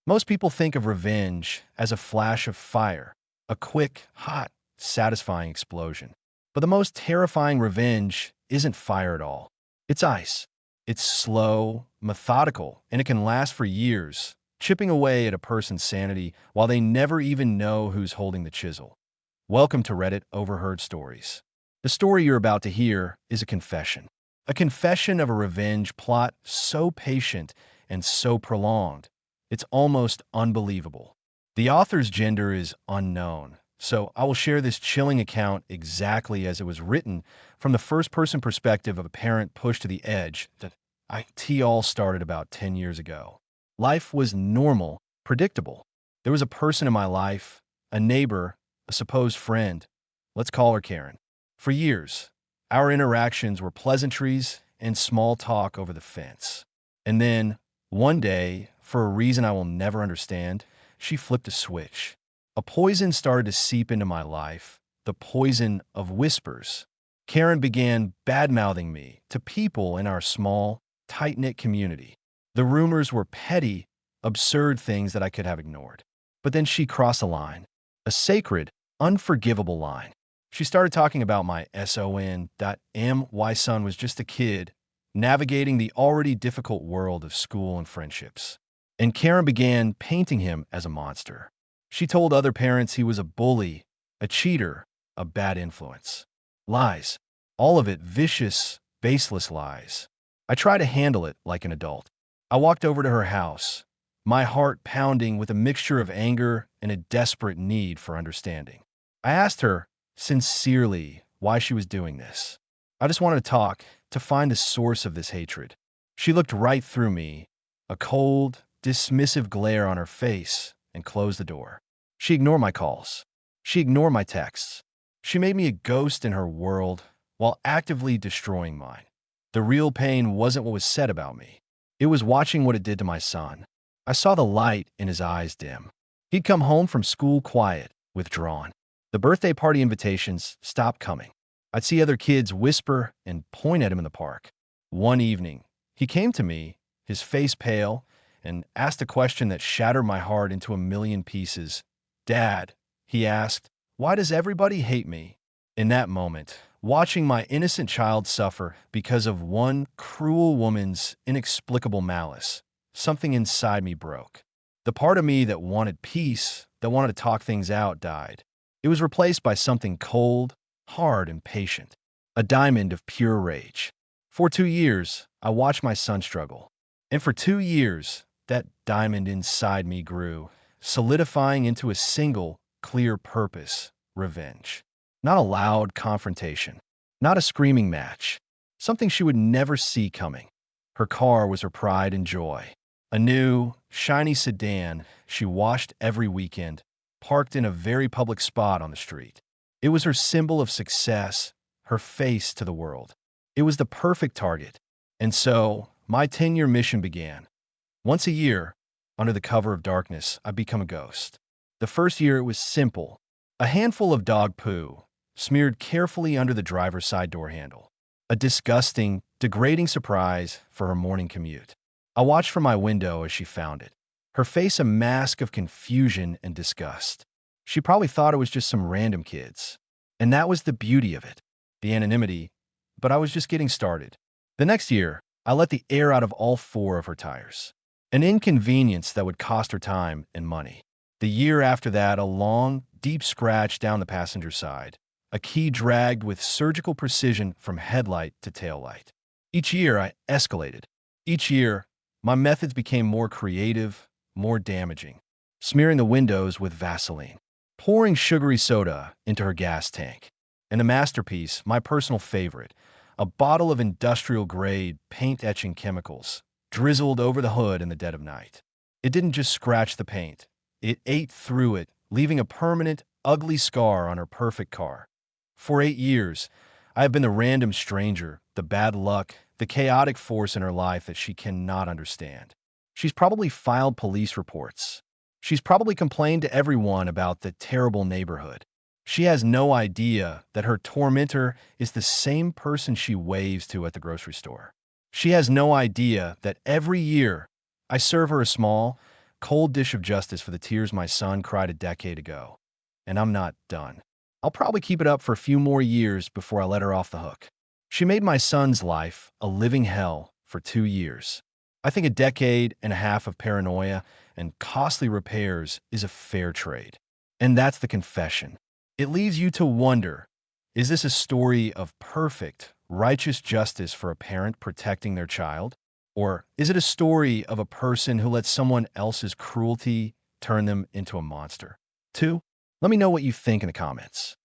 Most people think of revenge as a flash of fire, a quick, hot, satisfying explosion. But the most terrifying revenge isn't fire at all. It's ice. It's slow, methodical, and it can last for years, chipping away at a person's sanity while they never even know who's holding the chisel. Welcome to Reddit Overheard Stories. The story you're about to hear is a confession of a revenge plot so patient and so prolonged. It's almost unbelievable. The author's gender is unknown, so I will share this chilling account exactly as it was written from the first-person perspective of a parent pushed to the edge. It all started about 10 years ago. Life was normal, predictable. There was a person in my life, a neighbor, a supposed friend. Let's call her Karen. For years, our interactions were pleasantries and small talk over the fence. And then, one day, for a reason I will never understand, she flipped a switch. A poison started to seep into my life, the poison of whispers. Karen began bad-mouthing me to people in our small, tight-knit community. The rumors were petty, absurd things that I could have ignored. But then she crossed a line, a sacred, unforgivable line. She started talking about my son. My son was just a kid, navigating the already difficult world of school and friendships. And Karen began painting him as a monster. She told other parents he was a bully, a cheater, a bad influence. Lies. All of it vicious, baseless lies. I tried to handle it like an adult. I walked over to her house, my heart pounding with a mixture of anger and a desperate need for understanding. I asked her, sincerely, why she was doing this. I just wanted to talk, to find the source of this hatred. She looked right through me, a cold, dismissive glare on her face, and closed the door. She ignored my calls. She ignored my texts. She made me a ghost in her world while actively destroying mine. The real pain wasn't what was said about me. It was watching what it did to my son. I saw the light in his eyes dim. He'd come home from school quiet, withdrawn. The birthday party invitations stopped coming. I'd see other kids whisper and point at him in the park. One evening, he came to me, his face pale, and asked a question that shattered my heart into a million pieces. "Dad," he asked, "why does everybody hate me?" In that moment, watching my innocent child suffer because of one cruel woman's inexplicable malice, something inside me broke. The part of me that wanted peace, that wanted to talk things out, died. It was replaced by something cold, hard, and patient, a diamond of pure rage. For 2 years, I watched my son struggle. And for 2 years, that diamond inside me grew, solidifying into a single, clear purpose: revenge. Not a loud confrontation, not a screaming match, something she would never see coming. Her car was her pride and joy. A new, shiny sedan she washed every weekend, parked in a very public spot on the street. It was her symbol of success, her face to the world. It was the perfect target. And so, my 10-year mission began. Once a year, under the cover of darkness, I'd become a ghost. The first year it was simple. A handful of dog poo, smeared carefully under the driver's side door handle. A disgusting, degrading surprise for her morning commute. I watched from my window as she found it. Her face a mask of confusion and disgust. She probably thought it was just some random kids. And that was the beauty of it, the anonymity, but I was just getting started. The next year, I let the air out of all 4 of her tires. An inconvenience that would cost her time and money. The year after that, a long, deep scratch down the passenger side. A key dragged with surgical precision from headlight to taillight. Each year, I escalated. Each year, my methods became more creative, more damaging. Smearing the windows with Vaseline. Pouring sugary soda into her gas tank. And a masterpiece, my personal favorite, a bottle of industrial-grade paint-etching chemicals, drizzled over the hood in the dead of night. It didn't just scratch the paint. It ate through it, leaving a permanent, ugly scar on her perfect car. For 8 years, I have been the random stranger, the bad luck, the chaotic force in her life that she cannot understand. She's probably filed police reports. She's probably complained to everyone about the terrible neighborhood. She has no idea that her tormentor is the same person she waves to at the grocery store. She has no idea that every year I serve her a small, cold dish of justice for the tears my son cried a decade ago. And I'm not done. I'll probably keep it up for a few more years before I let her off the hook. She made my son's life a living hell for 2 years. I think a decade and a half of paranoia and costly repairs is a fair trade. And that's the confession. It leaves you to wonder, is this a story of perfect, righteous justice for a parent protecting their child? Or is it a story of a person who lets someone else's cruelty turn them into a monster? 2. Let me know what you think in the comments.